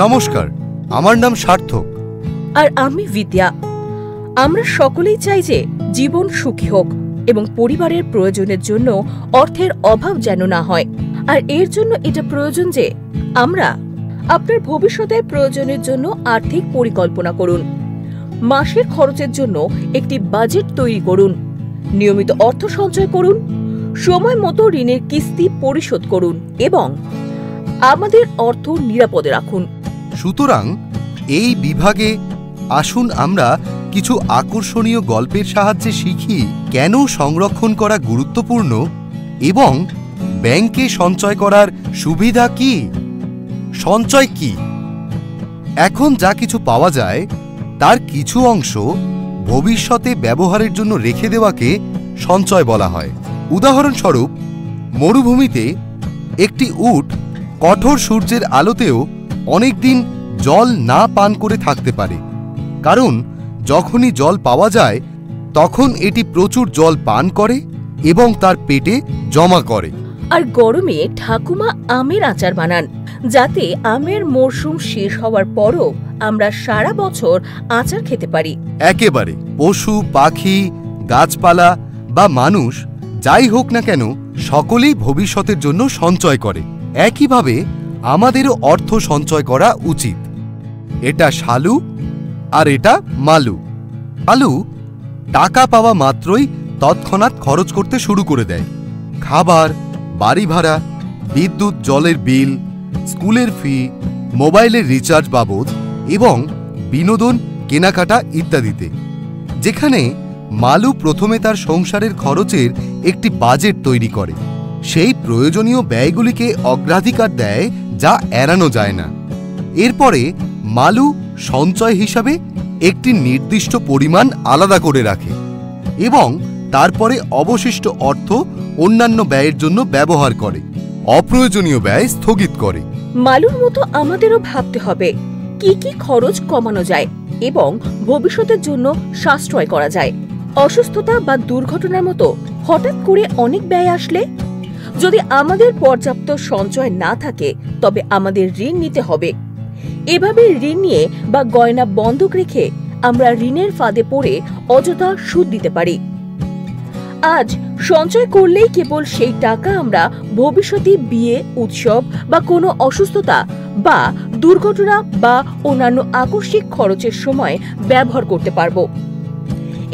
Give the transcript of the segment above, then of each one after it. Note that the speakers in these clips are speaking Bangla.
নমস্কার, আমার নাম সার্থক। আর আমি বিদ্যা। আমরা সকলেই চাই যে জীবন সুখী হোক এবং পরিবারের প্রয়োজনের জন্য অর্থের অভাব যেন না হয়। আর এর জন্য এটা প্রয়োজন যে আমরা আপনার ভবিষ্যতের প্রয়োজনের জন্য আর্থিক পরিকল্পনা করুন, মাসের খরচের জন্য একটি বাজেট তৈরি করুন, নিয়মিত অর্থ সঞ্চয় করুন, সময় মতো ঋণের কিস্তি পরিশোধ করুন এবং আমাদের অর্থ নিরাপদে রাখুন। সুতরাং এই বিভাগে আসুন আমরা কিছু আকর্ষণীয় গল্পের সাহায্যে শিখি কেন সংরক্ষণ করা গুরুত্বপূর্ণ এবং ব্যাংকে সঞ্চয় করার সুবিধা কি। সঞ্চয় কি? এখন যা কিছু পাওয়া যায় তার কিছু অংশ ভবিষ্যতে ব্যবহারের জন্য রেখে দেওয়াকে সঞ্চয় বলা হয়। উদাহরণস্বরূপ, মরুভূমিতে একটি উট কঠোর সূর্যের আলোতেও অনেকদিন জল না পান করে থাকতে পারে, কারণ যখনই জল পাওয়া যায় তখন এটি প্রচুর জল পান করে এবং তার পেটে জমা করে। আর গরমে ঠাকুমা আমের আচার বানান, যাতে আমের মরশুম শেষ হওয়ার পরও আমরা সারা বছর আচার খেতে পারি। একেবারে পশু, পাখি, গাছপালা বা মানুষ যাই হোক না কেন, সকলেই ভবিষ্যতের জন্য সঞ্চয় করে। একইভাবে আমাদেরও অর্থ সঞ্চয় করা উচিত। এটা শালু আর এটা মালু। শালু টাকা পাওয়া মাত্রই তৎক্ষণাৎ খরচ করতে শুরু করে দেয়। খাবার, বাড়ি ভাড়া, বিদ্যুৎ জলের বিল, স্কুলের ফি, মোবাইলের রিচার্জ বাবদ এবং বিনোদন, কেনাকাটা ইত্যাদিতে। যেখানে মালু প্রথমে তার সংসারের খরচের একটি বাজেট তৈরি করে, সেই প্রয়োজনীয় ব্যয়গুলিকে অগ্রাধিকার দেয় যা এড়ানো যায় না। এরপরে মালু সঞ্চয় হিসাবে একটি নির্দিষ্ট পরিমাণ আলাদা করে রাখে এবং তারপরে অবশিষ্ট অর্থ অন্যান্য ব্যয়ের জন্য ব্যবহার করে, অপ্রয়োজনীয় ব্যয় স্থগিত করে। মালুর মতো আমাদেরও ভাবতে হবে কি কি খরচ কমানো যায় এবং ভবিষ্যতের জন্য সাশ্রয় করা যায়। অসুস্থতা বা দুর্ঘটনার মতো হঠাৎ করে অনেক ব্যয় আসলে যদি আমাদের পর্যাপ্ত সঞ্চয় না থাকে, তবে আমাদের ঋণ নিতে হবে। এভাবে ঋণ নিয়ে বা গয়না বন্ধক রেখে আমরা ঋণের ফাঁদে পড়ে অযথা সুদ দিতে পারি। আজ সঞ্চয় করলেই কেবল সেই টাকা আমরা ভবিষ্যতে বিয়ে, উৎসব বা কোনো অসুস্থতা বা দুর্ঘটনা বা অন্যান্য আকস্মিক খরচের সময় ব্যবহার করতে পারব।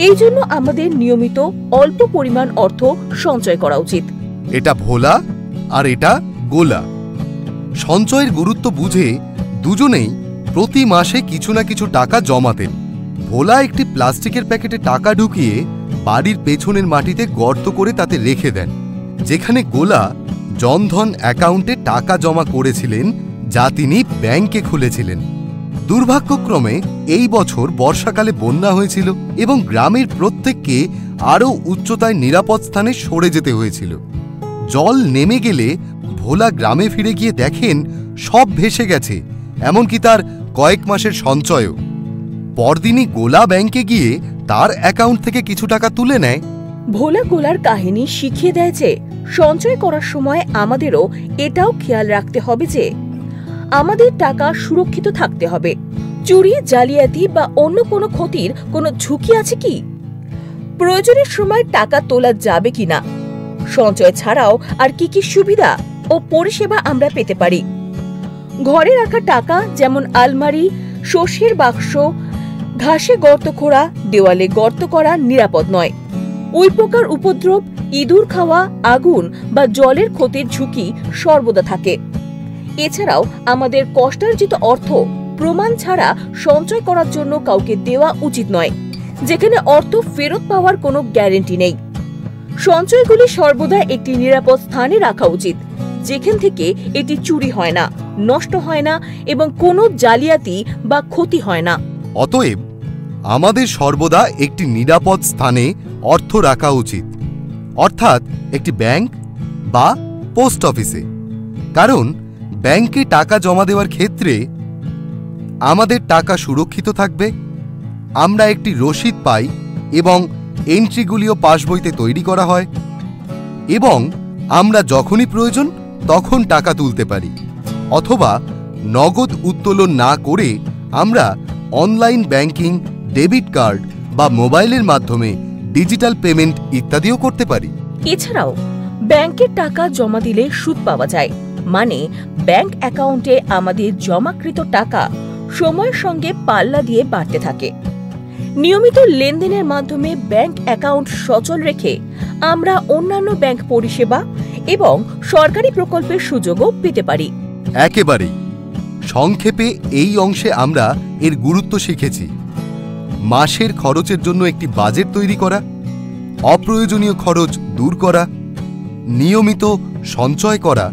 এই জন্য আমাদের নিয়মিত অল্প পরিমাণ অর্থ সঞ্চয় করা উচিত। এটা ভোলা আর এটা গোলা। সঞ্চয়ের গুরুত্ব বুঝে দুজনেই প্রতি মাসে কিছু না কিছু টাকা জমাতেন। ভোলা একটি প্লাস্টিকের প্যাকেটে টাকা ঢুকিয়ে বাড়ির পেছনের মাটিতে গর্ত করে তাতে রেখে দেন, যেখানে গোলা জনধন অ্যাকাউন্টে টাকা জমা করেছিলেন যা তিনি ব্যাংকে খুলেছিলেন। দুর্ভাগ্যক্রমে এই বছর বর্ষাকালে বন্যা হয়েছিল এবং গ্রামের প্রত্যেককে আরও উচ্চতায় নিরাপদ স্থানে সরে যেতে হয়েছিল। জল নেমে গেলে ভোলা গ্রামে ফিরে গিয়ে দেখেন সব ভেসে গেছে, এমনকি তার কয়েক মাসের সঞ্চয়ও। পরদিনই গোলা ব্যাংকে গিয়ে তার অ্যাকাউন্ট থেকে কিছু টাকা তুলে নেয়। ভোলা গোলার কাহিনী শিখিয়ে দেয় যে সঞ্চয় করার সময় আমাদেরও এটাও খেয়াল রাখতে হবে যে আমাদের টাকা সুরক্ষিত থাকতে হবে। চুরি, জালিয়াতি বা অন্য কোনো ক্ষতির কোনো ঝুঁকি আছে কি? প্রয়োজনের সময় টাকা তোলা যাবে কিনা? সঞ্চয় ছাড়াও আর কি কি সুবিধা ও পরিষেবা আমরা পেতে পারি? ঘরে রাখা টাকা যেমন আলমারি, শস্যের বাক্স, ঘাসে গর্ত খোঁড়া, দেওয়ালে গর্ত করা নিরাপদ নয়। উইপোকার উপদ্রব, ইঁদুর খাওয়া, আগুন বা জলের ক্ষতির ঝুঁকি সর্বদা থাকে। এছাড়াও আমাদের কষ্টার্জিত অর্থ প্রমাণ ছাড়া সঞ্চয় করার জন্য কাউকে দেওয়া উচিত নয়, যেখানে অর্থ ফেরত পাওয়ার কোনো গ্যারান্টি নেই। সঞ্চয়গুলি সর্বদা একটি নিরাপদ স্থানে রাখা উচিত, যেখান থেকে এটি চুরি হয় না, নষ্ট হয় না এবং কোনো জালিয়াতি বা ক্ষতি হয় না। অতএব আমাদের সর্বদা একটি নিরাপদ স্থানে অর্থ রাখা উচিত, অর্থাৎ একটি ব্যাংক বা পোস্ট অফিসে। কারণ ব্যাংকে টাকা জমা দেওয়ার ক্ষেত্রে আমাদের টাকা সুরক্ষিত থাকবে, আমরা একটি রসিদ পাই এবং এন্ট্রিগুলিও পাসবইতে তৈরি করা হয় এবং আমরা যখনই প্রয়োজন তখন টাকা তুলতে পারি, অথবা নগদ উত্তোলন না করে আমরা অনলাইন ব্যাংকিং, ডেবিট কার্ড বা মোবাইলের মাধ্যমে ডিজিটাল পেমেন্ট ইত্যাদিও করতে পারি। এছাড়াও ব্যাংকের টাকা জমা দিলে সুদ পাওয়া যায়, মানে ব্যাংক অ্যাকাউন্টে আমাদের জমাকৃত টাকা সময়ের সঙ্গে পাল্লা দিয়ে বাড়তে থাকে। নিয়মিত লেনদেনের মাধ্যমে ব্যাংক অ্যাকাউন্ট সচল রেখে আমরা অন্যান্য ব্যাংক পরিষেবা এবং সরকারি প্রকল্পের সুযোগও পেতে পারি। একেবারেই। সংক্ষেপে এই অংশে আমরা এর গুরুত্ব শিখেছি। মাসের খরচের জন্য একটি বাজেট তৈরি করা, অপ্রয়োজনীয় খরচ দূর করা, নিয়মিত সঞ্চয় করা,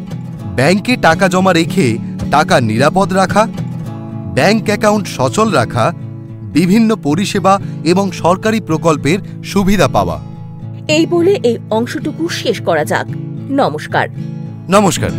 ব্যাংকে টাকা জমা রেখে টাকা নিরাপদ রাখা, ব্যাংক অ্যাকাউন্ট সচল রাখা, বিভিন্ন পরিষেবা এবং সরকারি প্রকল্পের সুবিধা পাওয়া। এই বলে এই অংশটুকু শেষ করা যাক। নমস্কার। নমস্কার।